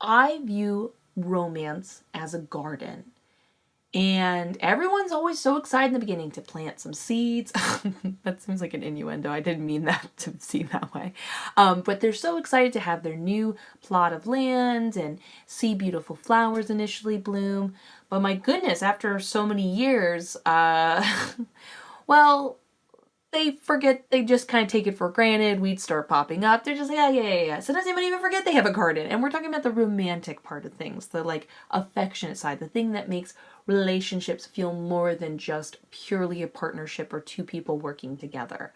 A: I view romance as a garden. And everyone's always so excited in the beginning to plant some seeds. That seems like an innuendo. I didn't mean that to seem that way. But they're so excited to have their new plot of land and see beautiful flowers initially bloom. But my goodness, after so many years, well, they forget, they just kind of take it for granted. Weeds start popping up. They're just like, yeah. Sometimes they might even forget they have a garden. And we're talking about the romantic part of things, the like affectionate side, the thing that makes relationships feel more than just purely a partnership or two people working together.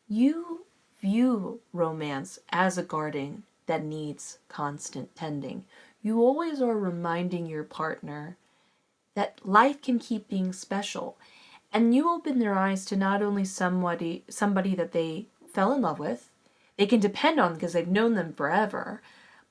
A: You view romance as a garden that needs constant tending. You always are reminding your partner that life can keep being special. And you open their eyes to not only somebody that they fell in love with, they can depend on because they've known them forever,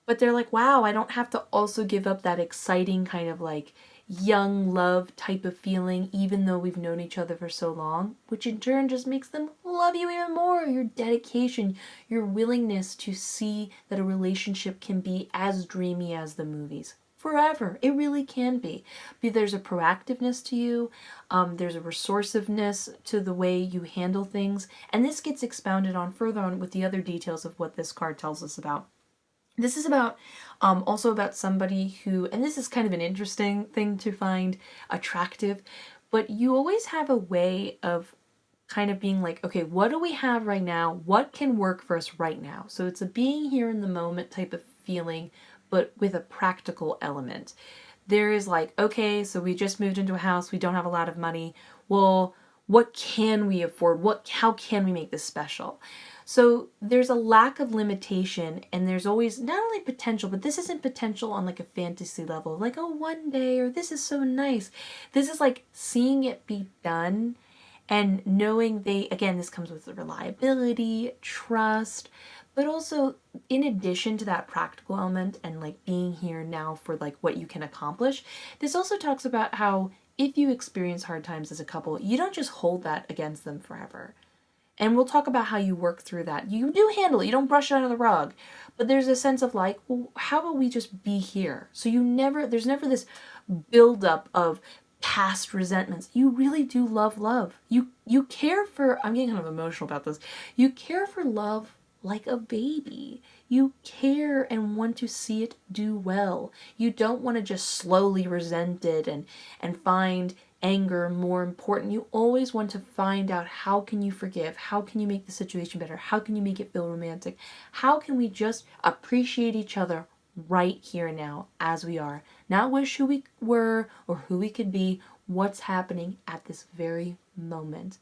A: but they're like, wow, I don't have to also give up that exciting kind of like young love type of feeling, even though we've known each other for so long, which in turn just makes them love you even more. Your dedication, your willingness to see that a relationship can be as dreamy as the movies. Forever. It really can be. There's a proactiveness to you. There's a resourcefulness to the way you handle things. And this gets expounded on further on with the other details of what this card tells us about. This is about also about somebody who, and this is kind of an interesting thing to find attractive, but you always have a way of kind of being like, okay, what do we have right now? What can work for us right now? So it's a being here in the moment type of feeling, but with a practical element. There is like, okay, so we just moved into a house, we don't have a lot of money. Well, what can we afford? How can we make this special? So there's a lack of limitation, and there's always not only potential, but this isn't potential on like a fantasy level, like, oh, one day, or this is so nice. This is like seeing it be done and knowing this comes with reliability, trust, but also in addition to that practical element and like being here now for like what you can accomplish, this also talks about how if you experience hard times as a couple, you don't just hold that against them forever. And we'll talk about how you work through that. You do handle it. You don't brush it under the rug. But there's a sense of like, well, how about we just be here? So there's never this buildup of past resentments. You really do love. You care for, I'm getting kind of emotional about this. You care for love like a baby. You care and want to see it do well. You don't want to just slowly resent it and find anger more important. You always want to find out, how can you forgive? How can you make the situation better? How can you make it feel romantic? How can we just appreciate each other right here and now as we are? Not wish who we were or who we could be, what's happening at this very moment.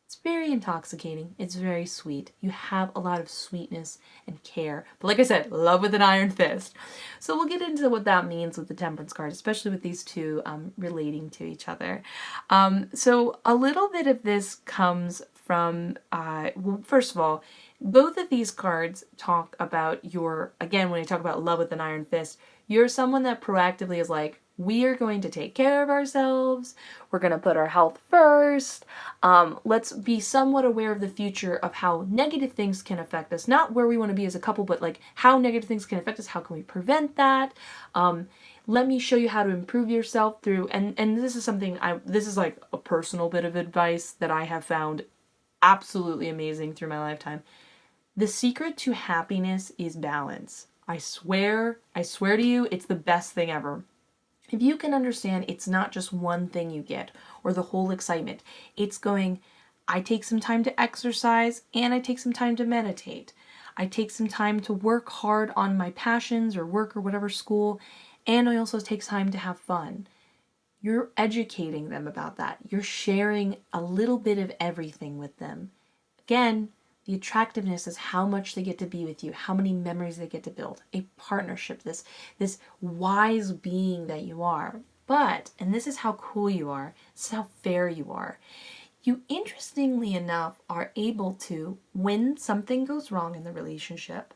A: It's very intoxicating. It's very sweet. You have a lot of sweetness and care. But like I said, love with an iron fist. So we'll get into what that means with the Temperance card, especially with these two relating to each other. So a little bit of this comes from, well, first of all, both of these cards talk about again, when I talk about love with an iron fist, you're someone that proactively is like, we are going to take care of ourselves. We're going to put our health first. Let's be somewhat aware of the future of how negative things can affect us. Not where we want to be as a couple, but like how negative things can affect us. How can we prevent that? Let me show you how to improve yourself through, and this is something, this is like a personal bit of advice that I have found absolutely amazing through my lifetime. The secret to happiness is balance. I swear to you, it's the best thing ever. If you can understand, it's not just one thing you get or the whole excitement. It's going, I take some time to exercise and I take some time to meditate. I take some time to work hard on my passions or work or whatever, school, and I also take time to have fun. You're educating them about that. You're sharing a little bit of everything with them. Again, the attractiveness is how much they get to be with you, how many memories they get to build, a partnership, this wise being that you are. But, and this is how cool you are, this is how fair you are. You, interestingly enough, are able to, when something goes wrong in the relationship,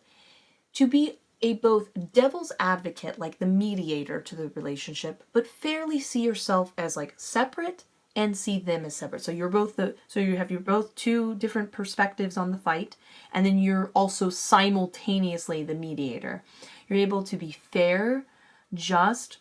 A: to be a both devil's advocate, like the mediator to the relationship, but fairly see yourself as like separate and see them as separate. So you're both you're both two different perspectives on the fight, and then you're also simultaneously the mediator. You're able to be fair, just,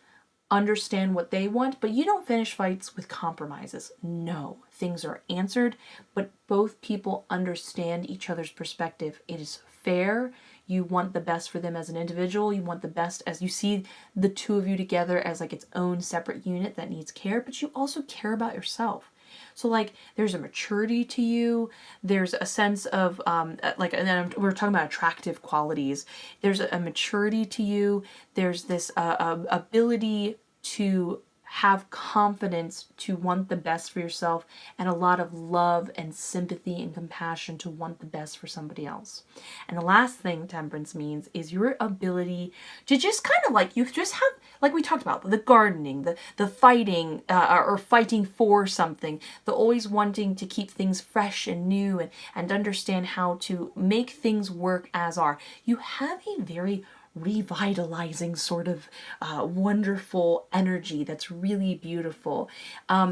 A: understand what they want, but you don't finish fights with compromises. No, things are answered, but both people understand each other's perspective. It is fair. You want the best for them as an individual. You want the best as you see the two of you together as like its own separate unit that needs care, but you also care about yourself. So like there's a maturity to you. There's a sense of like, and then we're talking about attractive qualities. There's a maturity to you. There's this ability to have confidence, to want the best for yourself, and a lot of love and sympathy and compassion to want the best for somebody else. And the last thing temperance means is your ability to just kind of like, you just have, like we talked about, the gardening, the fighting, or fighting for something, the always wanting to keep things fresh and new, and understand how to make things work as are. You have a very revitalizing sort of wonderful energy that's really beautiful.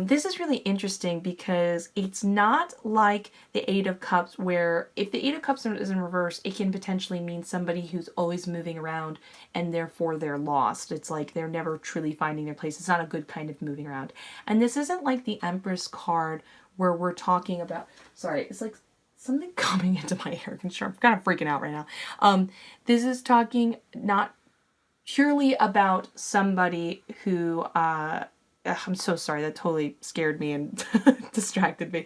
A: This is really interesting because it's not like the Eight of Cups, where if the Eight of Cups is in reverse, it can potentially mean somebody who's always moving around and therefore they're lost. It's like they're never truly finding their place. It's not a good kind of moving around. And this isn't like the Empress card where we're talking about, sorry, it's like something coming into my hair. I'm kind of freaking out right now. This is talking not purely about somebody who, I'm so sorry, that totally scared me and distracted me.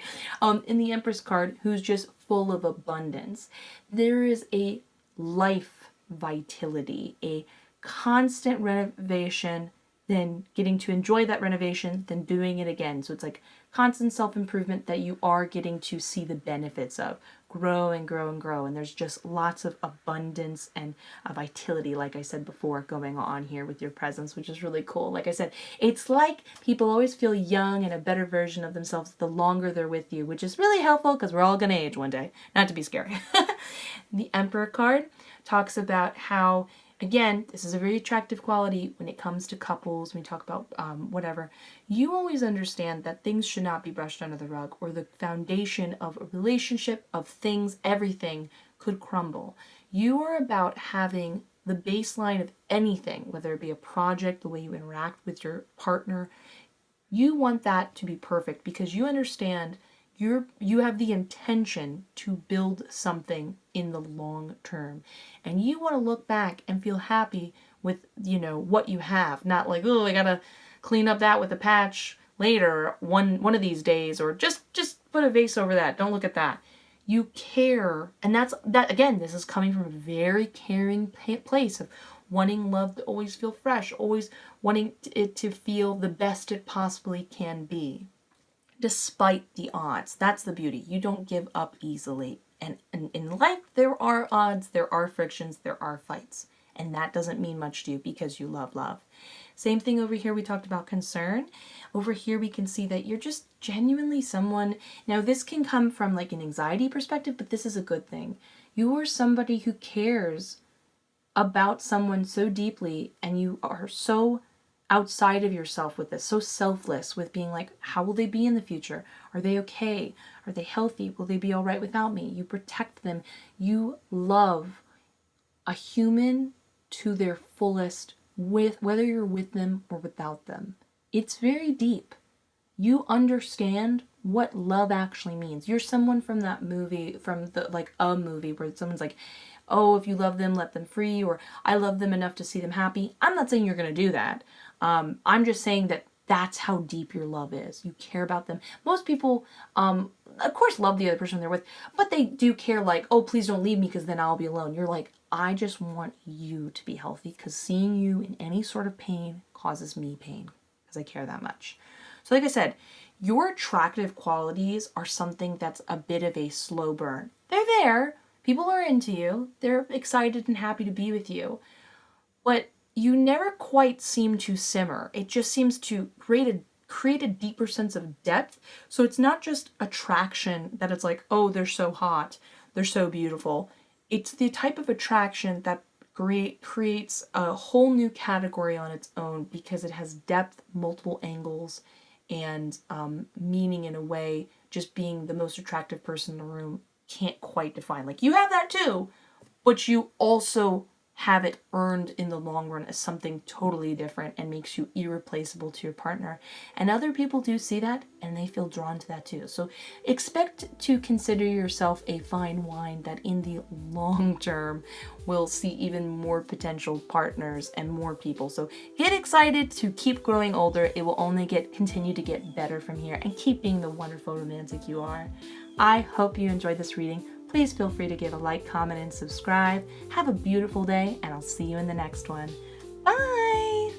A: In the Empress card, who's just full of abundance. There is a life vitality, a constant renovation, then getting to enjoy that renovation, then doing it again. So it's like constant self-improvement that you are getting to see the benefits of. Grow and grow and grow. And there's just lots of abundance and vitality, like I said before, going on here with your presence, which is really cool. Like I said, it's like people always feel young and a better version of themselves the longer they're with you, which is really helpful because we're all going to age one day. Not to be scary. The Emperor card talks about how, again, this is a very attractive quality when it comes to couples, when we talk about whatever. You always understand that things should not be brushed under the rug, or the foundation of a relationship, of things, everything could crumble. You are about having the baseline of anything, whether it be a project, the way you interact with your partner. You want that to be perfect because you understand you have the intention to build something in the long term, and you want to look back and feel happy with what you have, not like, oh, I gotta clean up that with a patch later one of these days, or just put a vase over that, don't look at that. You care, and that again, this is coming from a very caring place of wanting love to always feel fresh, always wanting it to feel the best it possibly can be, despite the odds. That's the beauty. You don't give up easily. And in life, there are odds, there are frictions, there are fights. And that doesn't mean much to you because you love love. Same thing over here, we talked about concern. Over here, we can see that you're just genuinely someone. Now, this can come from like an anxiety perspective, but this is a good thing. You are somebody who cares about someone so deeply, and you are so outside of yourself with this, so selfless with being like, how will they be in the future? Are they okay? Are they healthy? Will they be all right without me? You protect them. You love a human to their fullest, with whether you're with them or without them. It's very deep. You understand what love actually means. You're someone from that movie, from the like a movie where someone's like, oh, if you love them, let them free, or I love them enough to see them happy. I'm not saying you're going to do that. I'm just saying that that's how deep your love is. You care about them. Most people, of course, love the other person they're with, but they do care like, oh, please don't leave me because then I'll be alone. You're like, I just want you to be healthy because seeing you in any sort of pain causes me pain because I care that much. So like I said, your attractive qualities are something that's a bit of a slow burn. They're there. People are into you. They're excited and happy to be with you. But you never quite seem to simmer. It just seems to create a deeper sense of depth. So it's not just attraction that it's like, oh, they're so hot, they're so beautiful. It's the type of attraction that creates a whole new category on its own because it has depth, multiple angles, and meaning in a way just being the most attractive person in the room can't quite define. Like, you have that too, but you also have it earned in the long run as something totally different and makes you irreplaceable to your partner. And other people do see that and they feel drawn to that too. So expect to consider yourself a fine wine that in the long term will see even more potential partners and more people. So get excited to keep growing older. It will only continue to get better from here, and keep being the wonderful romantic you are. I hope you enjoyed this reading. Please feel free to give a like, comment, and subscribe. Have a beautiful day, and I'll see you in the next one. Bye!